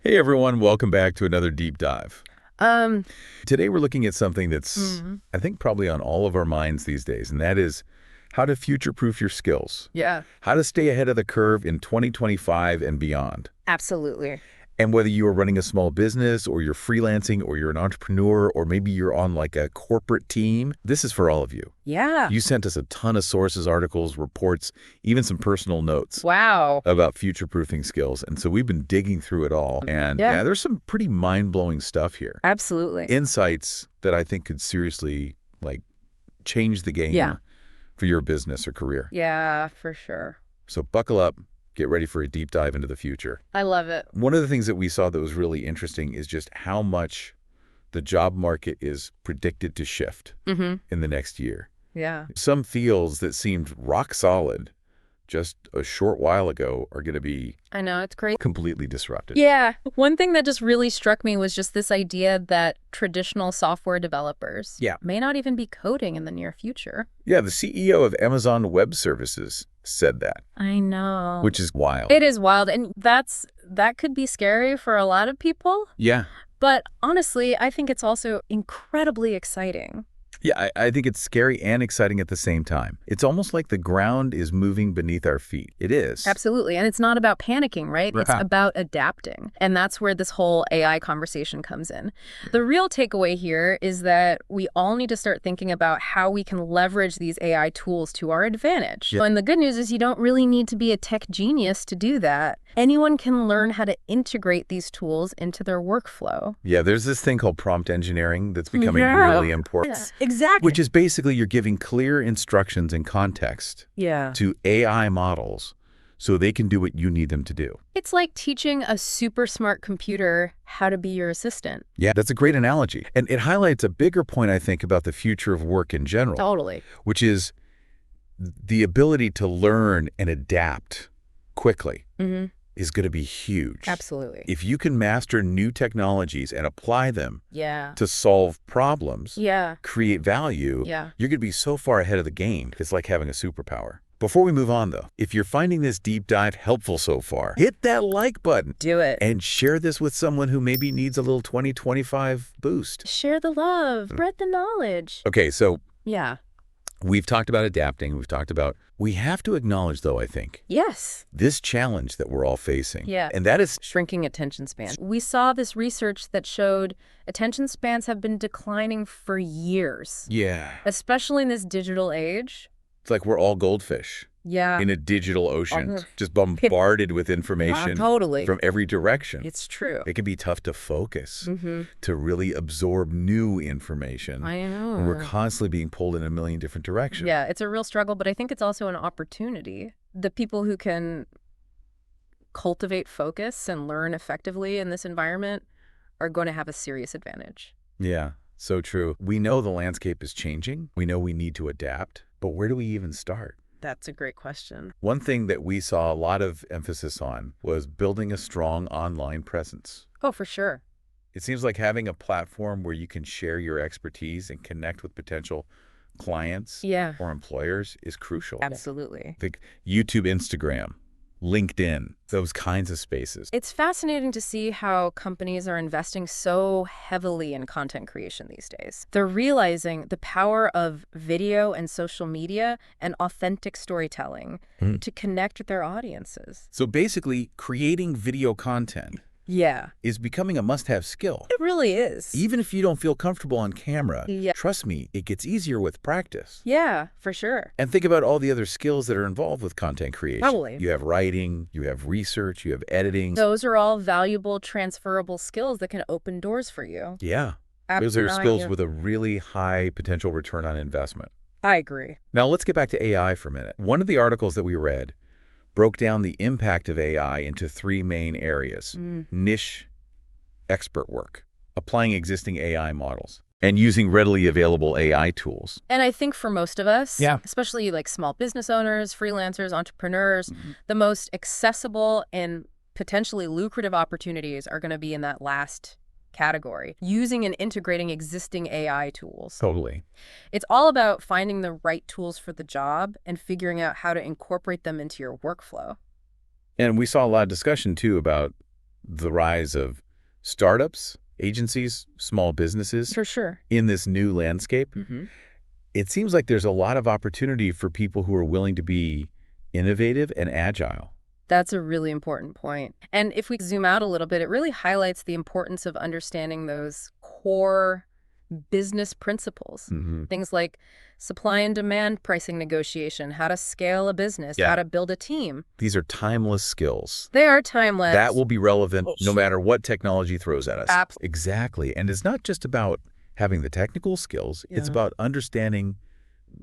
Hey everyone, welcome back to another deep dive. Um, Today we're looking at something that's, mhm. I think, probably on all of our minds these days, and that is how to future-proof your skills, Yeah, how to stay ahead of the curve in 2025 and beyond. absolutely. And whether you are running a small business or you're freelancing or you're an entrepreneur or maybe you're on like a corporate team, this is for all of you. Yeah. You sent us a ton of sources, articles, reports, even some personal notes Wow. about future-proofing skills. And so we've been digging through it all. And Yeah, yeah, there's some pretty mind-blowing stuff here. absolutely. Insights that I think could seriously like change the Yeah. game for your business or career. Yeah, for sure. So buckle up, get ready for a deep dive into the future. I love it. One of the things that we saw that was really interesting is just how much the job market is predicted to shift Mm-hmm. in the next year. Yeah. Some fields that seemed rock solid just a short while ago are going to be I know, it's crazy. completely disrupted. Yeah. One thing that just really struck me was just this idea that traditional software developers Yeah. may not even be coding in the near future. Yeah, the CEO of Amazon Web Services said that, I know. which is wild. It is wild, and that could be scary for a lot of people. Yeah. But honestly, I think it's also incredibly exciting. Yeah, I think it's scary and exciting at the same time. It's almost like the ground is moving beneath our feet. It is. Absolutely. And it's not about panicking, right? It's Right. about adapting. And that's where this whole AI conversation comes in. The real takeaway here is that we all need to start thinking about how we can leverage these AI tools to our advantage. Yeah. And the good news is you don't really need to be a tech genius to do that. Anyone can learn how to integrate these tools into their workflow. Yeah, there's this thing called prompt engineering that's becoming Yeah. really important, Exactly. which is basically you're giving clear instructions and context Yeah. to AI models so they can do what you need them to do. It's like teaching a super smart computer how to be your assistant. Yeah, that's a great analogy. And it highlights a bigger point, I think, about the future of work in general, Totally. which is the ability to learn and adapt quickly Mm-hmm. is going to be huge. Absolutely. If you can master new technologies and apply them Yeah. to solve problems, Yeah. create value, Yeah. you're going to be so far ahead of the game. It's like having a superpower. Before we move on, though, if you're finding this deep dive helpful so far, hit that like button Do it. and share this with someone who maybe needs a little 2025 boost. Share the love, spread the knowledge. Okay, so Yeah. we've talked about adapting. We have to acknowledge, though, I think, Yes. this challenge that we're all facing. Yeah. And that is, Shrinking attention span. We saw this research that showed attention spans have been declining for years, yeah, especially in this digital age. it's like we're all goldfish Yeah. in a digital ocean, Uh, just bombarded with information Totally. from every direction. It's true. It can be tough to focus, Mm-hmm. to really absorb new information. I know. And we're constantly being pulled in a million different directions. Yeah, it's a real struggle, but I think it's also an opportunity. The people who can cultivate focus and learn effectively in this environment are going to have a serious advantage. Yeah, so true. We know the landscape is changing. We know we need to adapt, but where do we even start? That's a great question. One thing that we saw a lot of emphasis on was building a strong online presence. Oh, for sure. It seems like having a platform where you can share your expertise and connect with potential clients Yeah. or employers is crucial. Absolutely. Think YouTube, Instagram, LinkedIn, those kinds of spaces. It's fascinating to see how companies are investing so heavily in content creation these days. They're realizing the power of video and social media and authentic storytelling to connect with their audiences. So basically, creating video content Yeah, is becoming a must-have skill. it really is. Even if you don't feel comfortable on camera, Yeah. trust me, it gets easier with practice. Yeah, for sure. And think about all the other skills that are involved with content creation. Totally. You have writing, you have research, you have editing. Those are all valuable, transferable skills that can open doors for you. Yeah, those are Absolutely. skills with a really high potential return on investment. I agree. Now let's get back to AI for a minute. One of the articles that we read broke down the impact of AI into three main areas: niche expert work, applying existing AI models, and using readily available AI tools. And I think for most of us, Yeah. especially like small business owners, freelancers, entrepreneurs, the most accessible and potentially lucrative opportunities are going to be in that last category, using and integrating existing AI tools. Totally. It's all about finding the right tools for the job and figuring out how to incorporate them into your workflow. And we saw a lot of discussion, too, about the rise of startups, agencies, small businesses For sure. in this new landscape, it seems like there's a lot of opportunity for people who are willing to be innovative and agile. That's a really important point. And if we zoom out a little bit, it really highlights the importance of understanding those core business principles. Things like supply and demand pricing negotiation, how to scale a business, Yeah. how to build a team. These are timeless skills. They are timeless. That will be relevant no matter what technology throws at us. Absolutely. Exactly. And it's not just about having the technical skills. It's Yeah. about understanding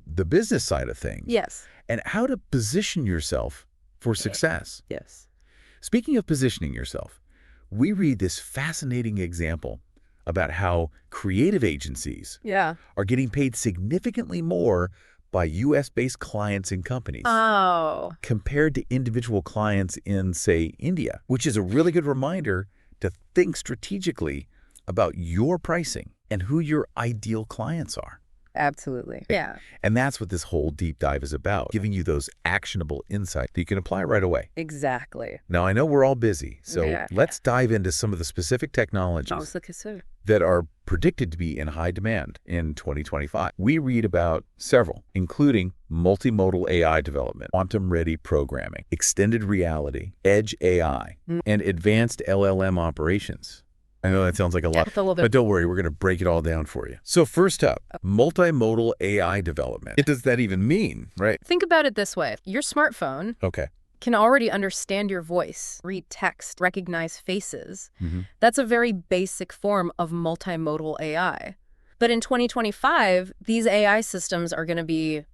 the business side of things. Yes. And how to position yourself for success. Yes. Speaking of positioning yourself, we read this fascinating example about how creative agencies Yeah. are getting paid significantly more by U.S.-based clients and companies Oh. compared to individual clients in, say, India, which is a really good reminder to think strategically about your pricing and who your ideal clients are. Absolutely. Yeah. And that's what this whole deep dive is about, giving you those actionable insights that you can apply right away. Exactly. Now, I know we're all busy, so Yeah. let's dive into some of the specific technologies that are predicted to be in high demand in 2025. We read about several, including multimodal AI development, quantum-ready programming, extended reality, edge AI, and advanced LLM operations. I know that sounds like a lot, but don't worry, we're going to break it all down for you. So first up, multimodal AI development. What does that even mean, right? Think about it this way. Your smartphone Okay. can already understand your voice, read text, recognize faces. That's a very basic form of multimodal AI. But in 2025, these AI systems are going to be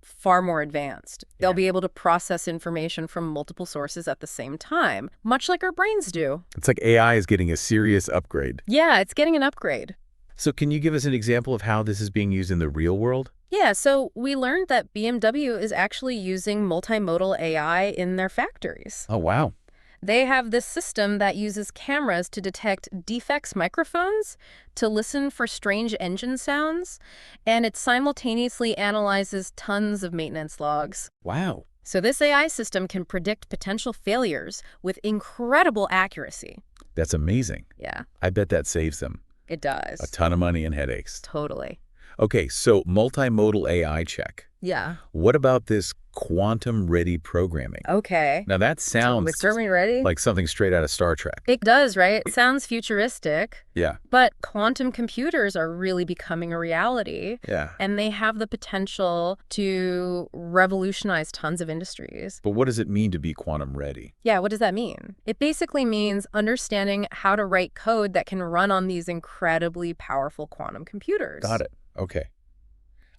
far more advanced. They'll be able to process information from multiple sources at the same time, much like our brains do. It's like AI is getting a serious upgrade. Yeah, it's getting an upgrade. So can you give us an example of how this is being used in the real world? Yeah, so we learned that BMW is actually using multimodal AI in their factories. Oh, wow. They have this system that uses cameras to detect defects microphones, to listen for strange engine sounds, and it simultaneously analyzes tons of maintenance logs. Wow. So this AI system can predict potential failures with incredible accuracy. That's amazing. Yeah, I bet that saves them it does. a ton of money and headaches. Totally. Okay, so multimodal AI check. Yeah. What about this quantum-ready programming? Okay. Now that sounds ready? like something straight out of Star Trek. It does, right? It sounds futuristic. Yeah. But quantum computers are really becoming a reality. Yeah. And they have the potential to revolutionize tons of industries. But what does it mean to be quantum ready? Yeah, what does that mean? It basically means understanding how to write code that can run on these incredibly powerful quantum computers. Got it. Okay.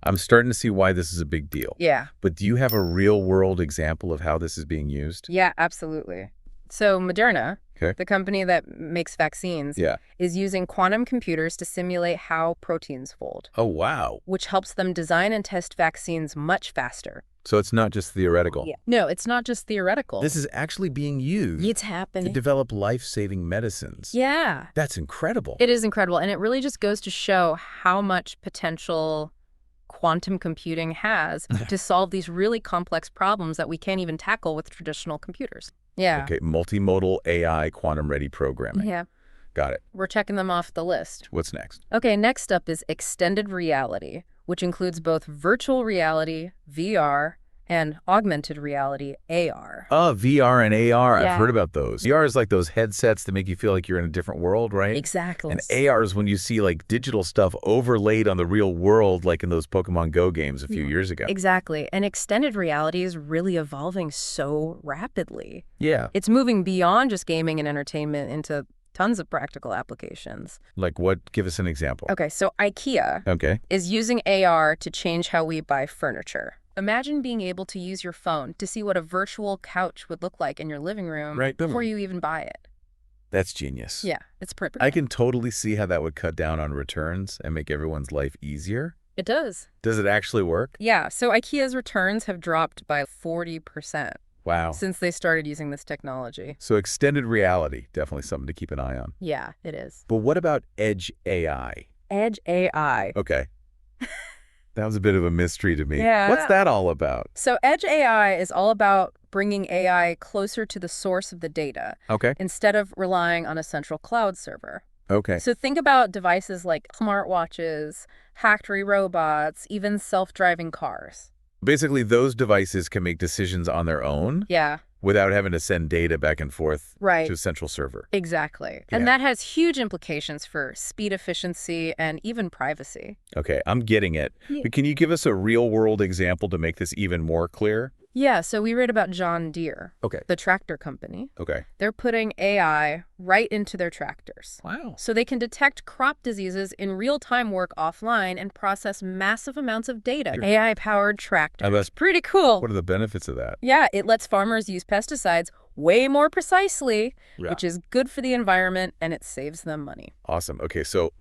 I'm starting to see why this is a big deal. Yeah. But do you have a real-world example of how this is being used? Yeah, absolutely. So Moderna, Okay. the company that makes vaccines, Yeah. is using quantum computers to simulate how proteins fold, Oh, wow. which helps them design and test vaccines much faster. So it's not just theoretical. Yeah. No, it's not just theoretical. This is actually being used It's to happening. develop life-saving medicines. Yeah. That's incredible. It is incredible. And it really just goes to show how much potential quantum computing has to solve these really complex problems that we can't even tackle with traditional computers. Yeah. Okay, multimodal AI quantum-ready programming. Yeah. Got it. We're checking them off the list. What's next? Okay, next up is extended reality, which includes both virtual reality, VR, and augmented reality, AR. VR and AR. Yeah. I've heard about those. VR is like those headsets that make you feel like you're in a different world, right? Exactly. And AR is when you see like digital stuff overlaid on the real world, like in those Pokemon Go games a few years ago. Exactly. And extended reality is really evolving so rapidly. Yeah. It's moving beyond just gaming and entertainment into tons of practical applications. Like what? Give us an example. Okay, so IKEA Okay. is using AR to change how we buy furniture. Imagine being able to use your phone to see what a virtual couch would look like in your living room Right. before you even buy it. That's genius. Yeah, it's pretty. I can totally see how that would cut down on returns and make everyone's life easier. It does. Does it actually work? Yeah, so IKEA's returns have dropped by 40% Wow. since they started using this technology. So extended reality, definitely something to keep an eye on. Yeah, it is. But what about edge AI? Edge AI. Okay. That was a bit of a mystery to me. Yeah. What's that all about? So Edge AI is all about bringing AI closer to the source of the data Okay. instead of relying on a central cloud server. Okay. So think about devices like smartwatches, factory robots, even self-driving cars. Basically, those devices can make decisions on their own Yeah, without having to send data back and forth right. to a central server. Exactly. Yeah. And that has huge implications for speed efficiency and even privacy. Okay, I'm getting it. Yeah. But can you give us a real-world example to make this even more clear? Yeah, so we read about John Deere, Okay. the tractor company. Okay. They're putting AI right into their tractors. Wow. So they can detect crop diseases in real time, work offline, and process massive amounts of data. Sure. AI-powered tractors. that's Pretty cool. What are the benefits of that? Yeah, it lets farmers use pesticides way more precisely, Yeah. which is good for the environment, and it saves them money. Awesome. Okay, so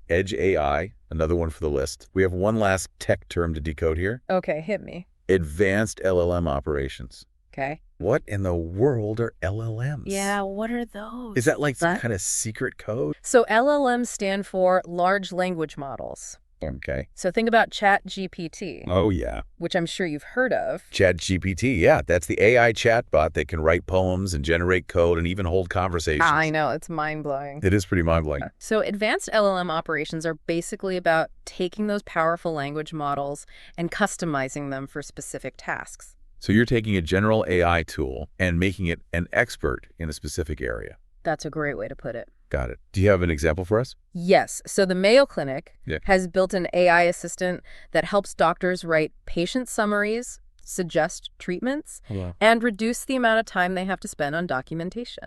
Edge AI, another one for the list. We have one last tech term to decode here. Okay, hit me. Advanced LLM operations. Okay. What in the world are LLMs? Yeah, what are those? Is that like some kind of secret code? So LLMs stand for large language models. Okay. So think about ChatGPT, Oh, yeah. which I'm sure you've heard of. ChatGPT, yeah. That's the AI chatbot that can write poems and generate code and even hold conversations. I know, it's mind-blowing. It is pretty mind-blowing. So advanced LLM operations are basically about taking those powerful language models and customizing them for specific tasks. So you're taking a general AI tool and making it an expert in a specific area. That's a great way to put it. Got it. Do you have an example for us? Yes. So the Mayo Clinic Yeah. has built an AI assistant that helps doctors write patient summaries, suggest treatments, and reduce the amount of time they have to spend on documentation.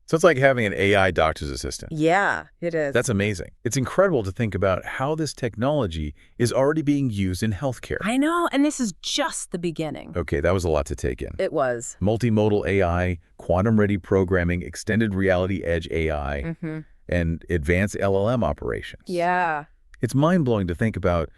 So it's like having an AI doctor's assistant. Yeah, it is. That's amazing. It's incredible to think about how this technology is already being used in healthcare. I know, and this is just the beginning. Okay, that was a lot to take in. It was. Multimodal AI, quantum-ready programming, extended reality edge AI, and advanced LLM operations. Yeah. It's mind-blowing to think about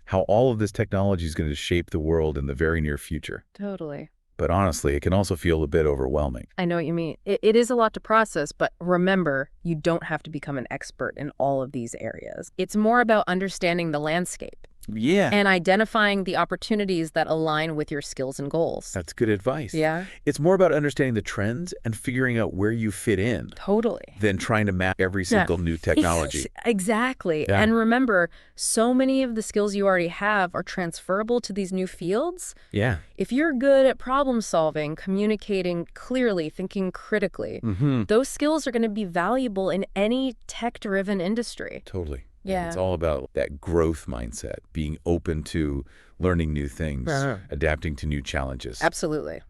how all of this technology is going to shape the world in the very near future. Totally. But honestly, it can also feel a bit overwhelming. I know what you mean. It is a lot to process, but remember, you don't have to become an expert in all of these areas. It's more about understanding the landscape Yeah. and identifying the opportunities that align with your skills and goals. That's good advice. Yeah, It's more about understanding the trends and figuring out where you fit in totally. than trying to map every single new technology. Exactly. Yeah. And remember, so many of the skills you already have are transferable to these new fields. Yeah. If you're good at problem solving, communicating clearly, thinking critically, those skills are going to be valuable in any tech-driven industry. Totally. Yeah. It's all about that growth mindset, being open to learning new things, adapting to new challenges. Absolutely.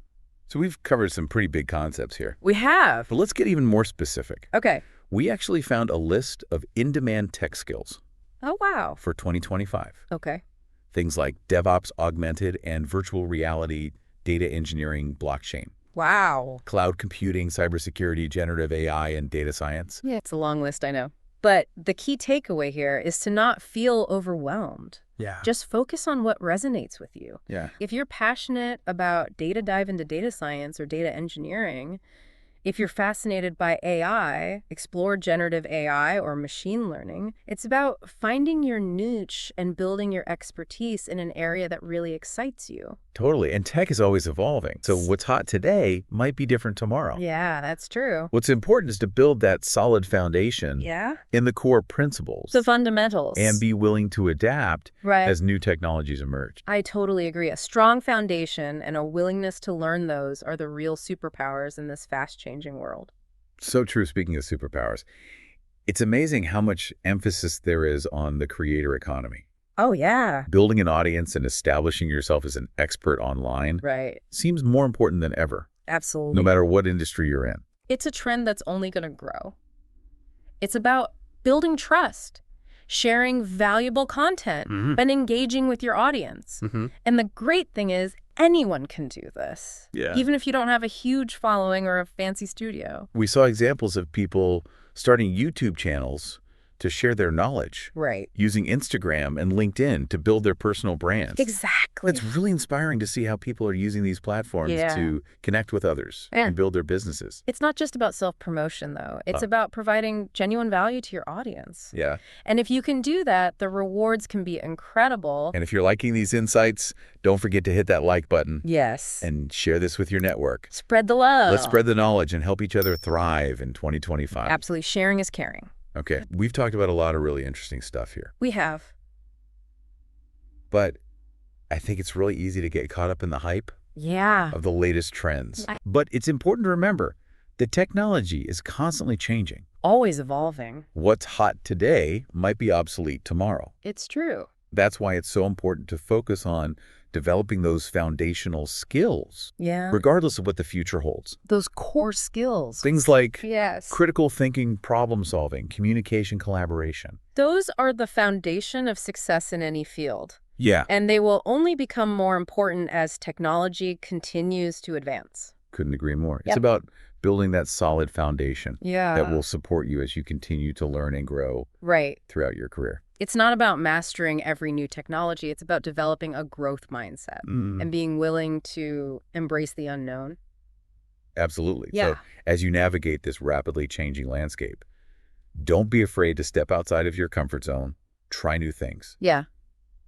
So we've covered some pretty big concepts here. We have. But let's get even more specific. Okay. We actually found a list of in-demand tech skills Oh, wow. for 2025. Okay. Things like DevOps, augmented and virtual reality, data engineering, blockchain, Wow. cloud computing, cybersecurity, generative AI, and data science. Yeah, it's a long list, I know. But the key takeaway here is to not feel overwhelmed. Yeah. Just focus on what resonates with you. Yeah. If you're passionate about dive into data science or data engineering, if you're fascinated by AI, explore generative AI or machine learning. It's about finding your niche and building your expertise in an area that really excites you. Totally. And tech is always evolving. So what's hot today might be different tomorrow. Yeah, that's true. What's important is to build that solid foundation Yeah? in the core principles The fundamentals. and be willing to adapt right. as new technologies emerge. I totally agree. A strong foundation and a willingness to learn those are the real superpowers in this fast-changing world. So true. Speaking of superpowers, it's amazing how much emphasis there is on the creator economy. Oh, yeah. Building an audience and establishing yourself as an expert online Right. seems more important than ever, Absolutely. no matter what industry you're in. It's a trend that's only going to grow. It's about building trust, sharing valuable content, and engaging with your audience. And the great thing is, anyone can do this, even if you don't have a huge following or a fancy studio. We saw examples of people starting YouTube channels to share their knowledge, Right. using Instagram and LinkedIn to build their personal brands. Exactly. It's really inspiring to see how people are using these platforms to connect with others and build their businesses. It's not just about self-promotion, though. It's about providing genuine value to your audience. Yeah. And if you can do that, the rewards can be incredible. And if you're liking these insights, don't forget to hit that like button. Yes. And share this with your network. Spread the love. Let's spread the knowledge and help each other thrive in 2025. Absolutely. Sharing is caring. Okay. We've talked about a lot of really interesting stuff here. We have. But I think it's really easy to get caught up in the hype of the latest trends. But it's important to remember that technology is constantly changing. Always evolving. What's hot today might be obsolete tomorrow. It's true. That's why it's so important to focus on developing those foundational skills, regardless of what the future holds. Those core skills. Things like Yes. critical thinking, problem solving, communication, collaboration. Those are the foundation of success in any field. Yeah. And they will only become more important as technology continues to advance. Couldn't agree more. It's about building that solid foundation that will support you as you continue to learn and grow throughout your career. It's not about mastering every new technology. It's about developing a growth mindset and being willing to embrace the unknown. Absolutely. Yeah. So as you navigate this rapidly changing landscape, don't be afraid to step outside of your comfort zone, try new things. Yeah.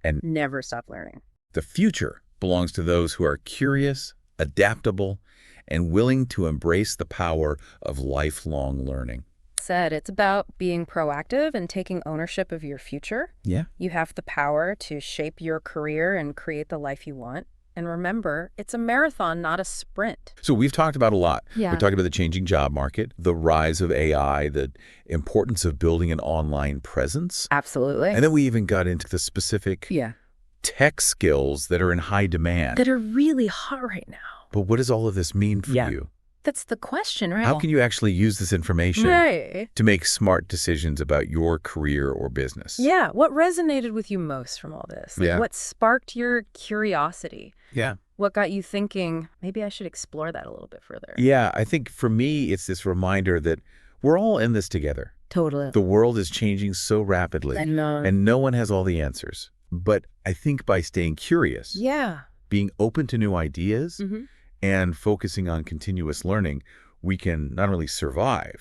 And never stop learning. The future belongs to those who are curious, adaptable, and willing to embrace the power of lifelong learning. It's about being proactive and taking ownership of your future. Yeah. You have the power to shape your career and create the life you want. And remember, it's a marathon, not a sprint. So we've talked about a lot. Yeah. We talked about the changing job market, the rise of AI, the importance of building an online presence. Absolutely. And then we even got into the specific tech skills that are in high demand. That are really hot right now. But what does all of this mean for you? That's the question, right? How can you actually use this information to make smart decisions about your career or business? Yeah. What resonated with you most from all this? What sparked your curiosity? Yeah. What got you thinking, maybe I should explore that a little bit further? Yeah. I think for me, it's this reminder that we're all in this together. Totally. The world is changing so rapidly. And no one has all the answers. But I think by staying curious, being open to new ideas, and focusing on continuous learning, we can not only survive,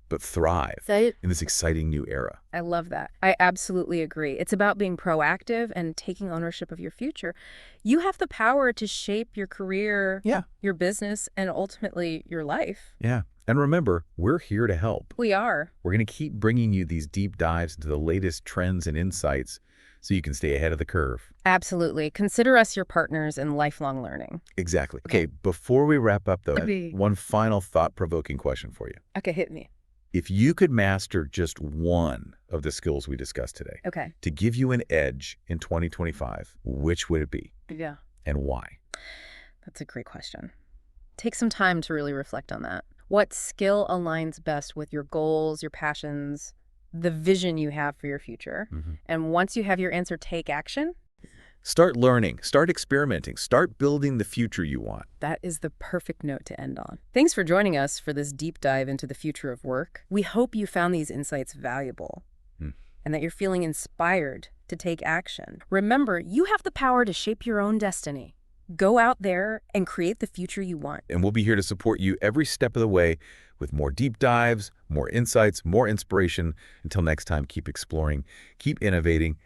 but thrive in this exciting new era. I love that. I absolutely agree. It's about being proactive and taking ownership of your future. You have the power to shape your career, your business, and ultimately your life. Yeah. And remember, we're here to help. We are. We're going to keep bringing you these deep dives into the latest trends and insights so you can stay ahead of the curve. Absolutely. Consider us your partners in lifelong learning. Exactly. Okay, before we wrap up, though, one final thought-provoking question for you. Okay, hit me. If you could master just one of the skills we discussed today to give you an edge in 2025, which would it be? Yeah. And why? That's a great question. Take some time to really reflect on that. What skill aligns best with your goals, your passions, the vision you have for your future? And once you have your answer, take action. Start learning, start experimenting, start building the future you want. That is the perfect note to end on. Thanks for joining us for this deep dive into the future of work. We hope you found these insights valuable and that you're feeling inspired to take action. Remember, you have the power to shape your own destiny. Go out there and create the future you want. And we'll be here to support you every step of the way with more deep dives, more insights, more inspiration. Until next time, keep exploring, keep innovating,